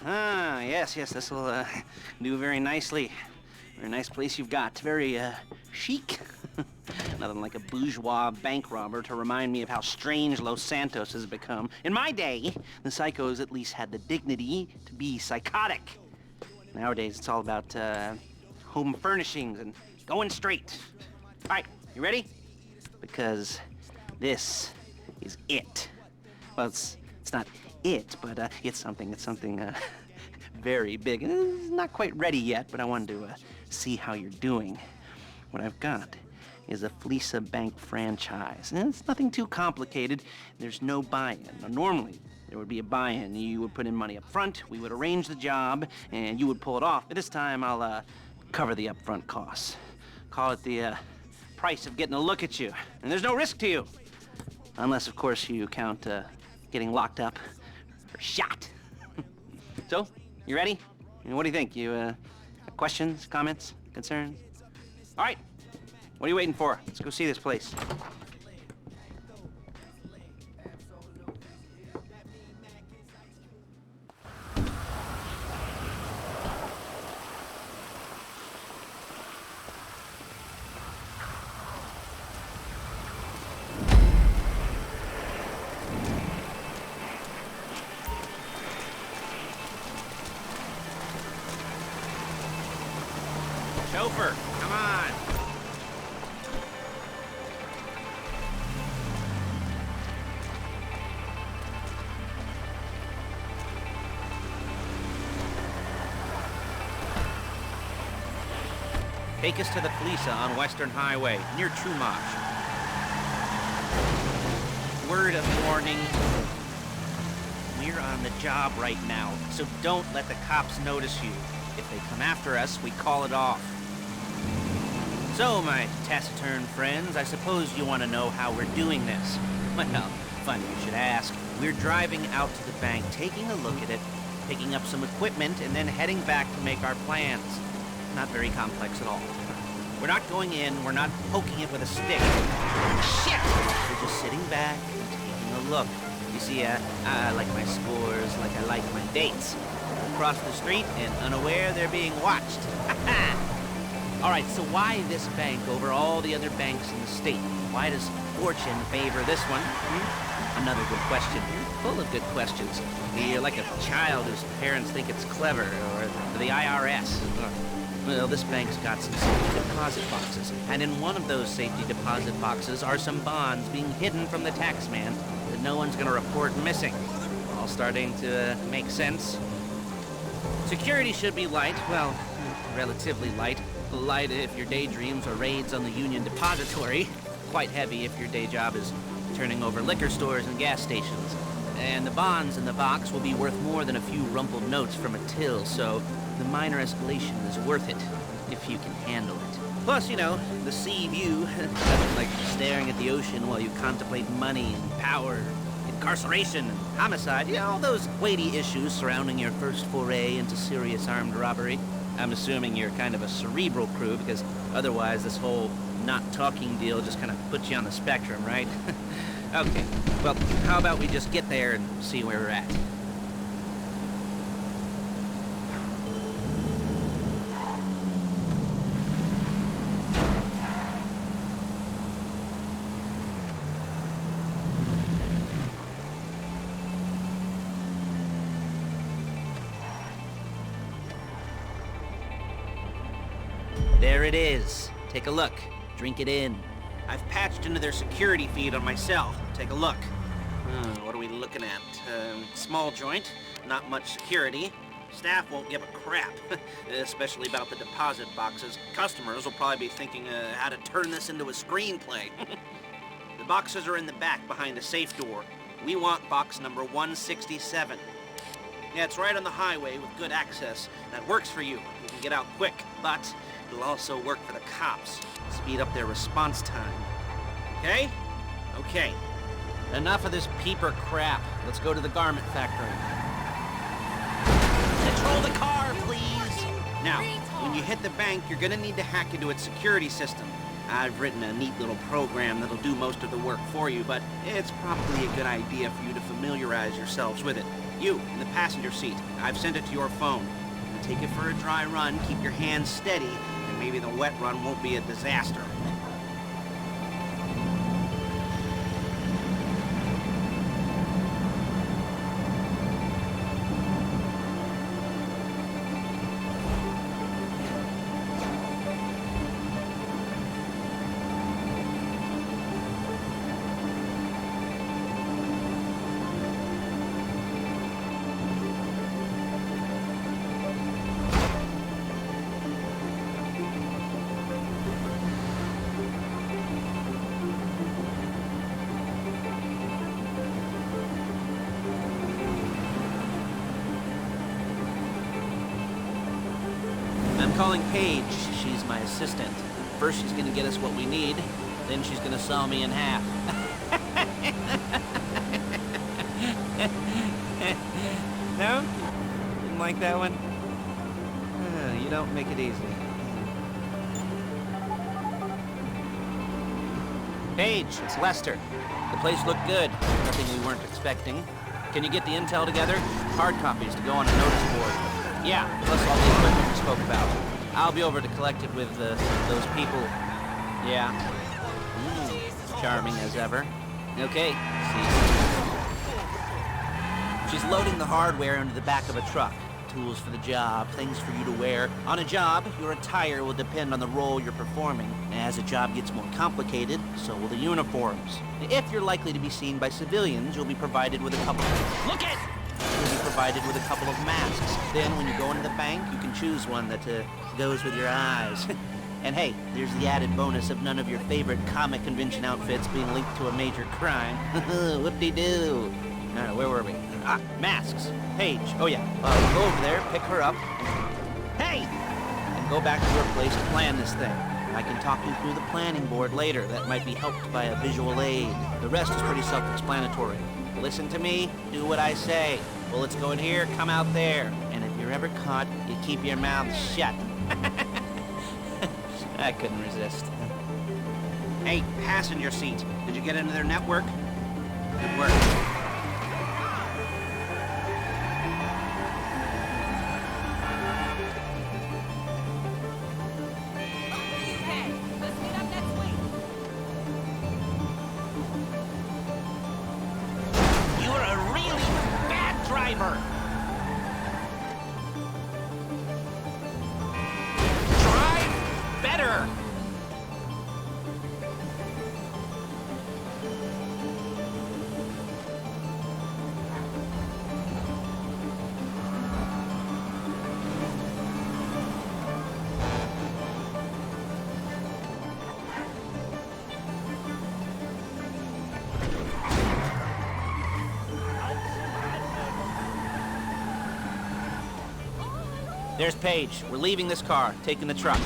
Yes, this will do very nicely. Very nice place you've got. Very chic. Nothing like a bourgeois bank robber to remind me of how strange Los Santos has become. In my day, the psychos at least had the dignity to be psychotic. Nowadays, it's all about home furnishings and going straight. All right, you ready? Because this is it. Well, it's not it, but it's something very big. It's not quite ready yet, but I wanted to see how you're doing. What I've got is a Fleesa Bank franchise. And it's nothing too complicated. There's no buy-in. Now, normally, there would be a buy-in. You would put in money up front, we would arrange the job, and you would pull it off. But this time, I'll cover the upfront costs. Call it the price of getting a look at you. And there's no risk to you. Unless, of course, you count getting locked up or shot. So, you ready? What do you think? You questions, comments, concerns? All right. What are you waiting for? Let's go see this place. Chauffeur, come on. Take us to the Fleesa on Western Highway, near Chumash. Word of warning. We're on the job right now, so don't let the cops notice you. If they come after us, we call it off. So, my taciturn friends, I suppose you want to know how we're doing this. Well, funny you should ask. We're driving out to the bank, taking a look at it, picking up some equipment, and then heading back to make our plans. Not very complex at all. We're not going in, we're not poking it with a stick. Shit! We're just sitting back and taking a look. You see, I like my scores like I like my dates. Across the street and unaware they're being watched. All right, so why this bank over all the other banks in the state? Why does fortune favor this one? Another good question. Full of good questions. You're like a child whose parents think it's clever, or the IRS. Well, this bank's got some safety deposit boxes, and in one of those safety deposit boxes are some bonds being hidden from the tax man that no one's gonna report missing. All starting to make sense. Security should be light, well, relatively light. Light if your daydreams are raids on the Union Depository. Quite heavy if your day job is turning over liquor stores and gas stations. And the bonds in the box will be worth more than a few rumpled notes from a till, so the minor escalation is worth it, if you can handle it. Plus, you know, the sea view, like staring at the ocean while you contemplate money and power, incarceration and homicide, you know, all those weighty issues surrounding your first foray into serious armed robbery. I'm assuming you're kind of a cerebral crew, because otherwise this whole not talking deal just kind of puts you on the spectrum, right? Okay, well, how about we just get there and see where we're at? There it is. Take a look. Drink it in. I've patched into their security feed on my cell. Take a look. What are we looking at? Small joint, not much security. Staff won't give a crap, especially about the deposit boxes. Customers will probably be thinking how to turn this into a screenplay. The boxes are in the back behind the safe door. We want box number 167. Yeah, it's right on the highway with good access. That works for you. You can get out quick, but it'll also work for the cops. Speed up their response time. Okay? Okay. Enough of this peeper crap. Let's go to the garment factory. Control the car, please! Now, when you hit the bank, you're gonna need to hack into its security system. I've written a neat little program that'll do most of the work for you, but it's probably a good idea for you to familiarize yourselves with it. You, in the passenger seat, I've sent it to your phone. Take it for a dry run, keep your hands steady, and maybe the wet run won't be a disaster. I'm calling Paige. She's my assistant. First she's gonna get us what we need, then she's gonna saw me in half. No? Didn't like that one? You don't make it easy. Paige, it's Lester. The place looked good. Nothing we weren't expecting. Can you get the intel together? Hard copies to go on a notice board. Yeah, plus all the equipment we spoke about. I'll be over to collect it with those people. Yeah. Charming as ever. Okay, see. She's loading the hardware into the back of a truck. Tools for the job, things for you to wear. On a job, your attire will depend on the role you're performing. As the job gets more complicated, so will the uniforms. If you're likely to be seen by civilians, you'll be provided with a couple of... Look it! You'll be provided with a couple of masks. Then, when you go into the bank, you can choose one that goes with your eyes. And hey, there's the added bonus of none of your favorite comic convention outfits being linked to a major crime. Whoop-de-doo. Where were we? Masks. Paige. Oh yeah. Go over there, pick her up. Hey! And go back to your place to plan this thing. I can talk you through the planning board later. That might be helped by a visual aid. The rest is pretty self-explanatory. Listen to me, do what I say. Bullets go in here, come out there. And if you're ever caught, you keep your mouth shut. I couldn't resist. Hey, passenger seat. Did you get into their network? Good work. Drive better! There's Paige. We're leaving this car, taking the truck.